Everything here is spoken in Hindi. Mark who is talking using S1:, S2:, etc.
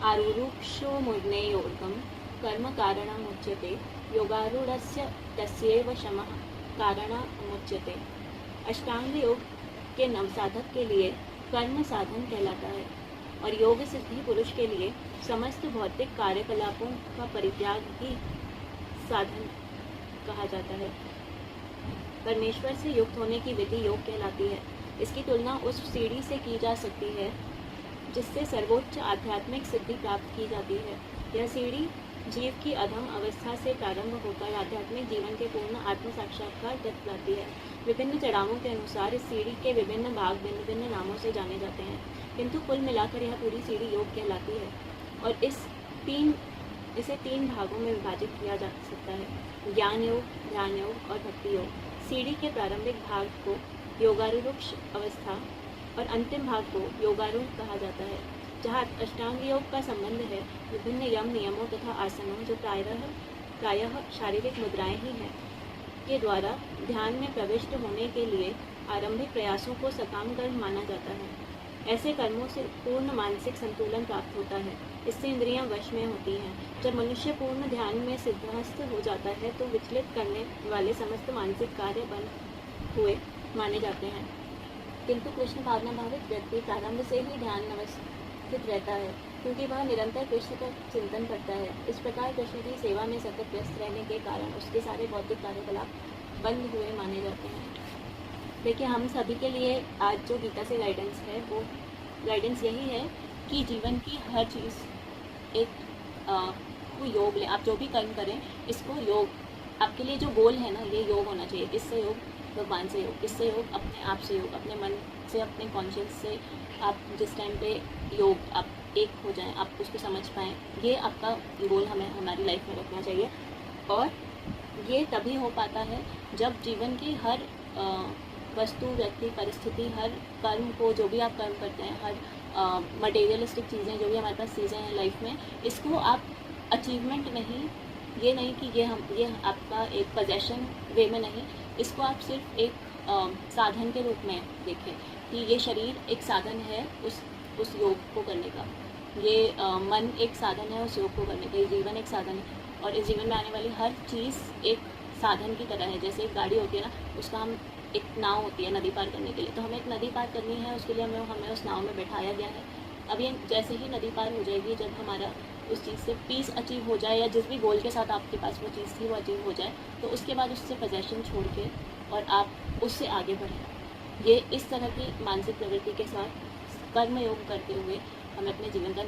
S1: आरुरुक्षो मुनेयोर्गं कर्म कारणमुच्यते योगारूढ़स्य तस्यैव शमः कारणमुच्यते। अष्टांग योग के नवसाधक के लिए कर्म साधन कहलाता है और योग सिद्धि पुरुष के लिए समस्त भौतिक कार्यकलापों का परित्याग ही साधन कहा जाता है। परमेश्वर से युक्त होने की विधि योग कहलाती है। इसकी तुलना उस सीढ़ी से की जा सकती है जिससे सर्वोच्च आध्यात्मिक सिद्धि प्राप्त की जाती है। यह सीढ़ी जीव की अधम अवस्था से प्रारंभ होकर आध्यात्मिक जीवन के पूर्ण आत्म साक्षात्कार तक जाती है। विभिन्न चढ़ावों के अनुसार इस सीढ़ी के विभिन्न भाग भिन्न भिन्न नामों से जाने जाते हैं, किंतु कुल मिलाकर यह पूरी सीढ़ी योग कहलाती है और इसे तीन भागों में विभाजित किया जा सकता है: ज्ञान योग, ध्यान योग और भक्ति योग। सीढ़ी के प्रारंभिक भाग को योगारूढ़ अवस्था और अंतिम भाग को योगारूढ़ कहा जाता है। जहाँ अष्टांग योग का संबंध है विभिन्न यम नियमों तथा आसनों, जो प्रायः शारीरिक मुद्राएं ही हैं, के द्वारा ध्यान में प्रविष्ट होने के लिए आरंभिक प्रयासों को सकाम कर्म माना जाता है। ऐसे कर्मों से पूर्ण मानसिक संतुलन प्राप्त होता है। इससे इंद्रियां वश में होती हैं। जब मनुष्य पूर्ण ध्यान में सिद्धहस्त हो जाता है तो विचलित करने वाले समस्त मानसिक कार्य बंद हुए माने जाते हैं। किंतु कृष्ण भावना भावित व्यक्ति प्रारंभ से ही ध्यान अवस्थित रहता है, क्योंकि वह निरंतर कृष्ण का चिंतन करता है। इस प्रकार कृष्ण की सेवा में सतत व्यस्त रहने के कारण उसके सारे भौतिक कार्यकलाप बंद हुए माने जाते हैं। देखिए, हम सभी के लिए आज जो गीता से गाइडेंस है वो गाइडेंस यही है कि जीवन की हर चीज़ को योग ले। आप जो भी कर्म करें, इसको योग, आपके लिए जो गोल है ना, ये योग होना चाहिए। किससे योग? भगवान से योग। किससे योग? अपने आप से योग, अपने मन से, अपने कॉन्शियस से। आप जिस टाइम पे योग आप एक हो जाएं, आप उसको समझ पाएँ, ये आपका गोल हमें हमारी लाइफ में रखना चाहिए। और ये तभी हो पाता है जब जीवन की हर वस्तु, व्यक्ति, परिस्थिति, हर कर्म को, जो भी आप कर्म करते हैं, हर मटेरियलिस्टिक चीज़ें, जो भी हमारे पास चीज़ें हैं लाइफ में, इसको आप अचीवमेंट नहीं, ये नहीं कि ये आपका एक पोजेशन वे में नहीं, इसको आप सिर्फ एक साधन के रूप में देखें कि ये शरीर एक साधन है उस योग को करने का, ये मन एक साधन है उस योग को करने का, ये जीवन एक साधन है और इस जीवन में आने वाली हर चीज़ एक साधन की तरह है। जैसे एक गाड़ी होती है ना, उसका हम एक नाव होती है नदी पार करने के लिए, तो हमें एक नदी पार करनी है, उसके लिए हमें उस नाव में बैठाया गया है। अब ये जैसे ही नदी पार हो जाएगी, जब हमारा उस चीज़ से पीस अचीव हो जाए या जिस भी गोल के साथ आपके पास वो चीज़ थी वो अचीव हो जाए, तो उसके बाद उससे पोजेशन छोड़ के और आप उससे आगे बढ़ें। ये इस तरह की मानसिक प्रवृत्ति के साथ कर्म योग करते हुए हमें अपने जीवन का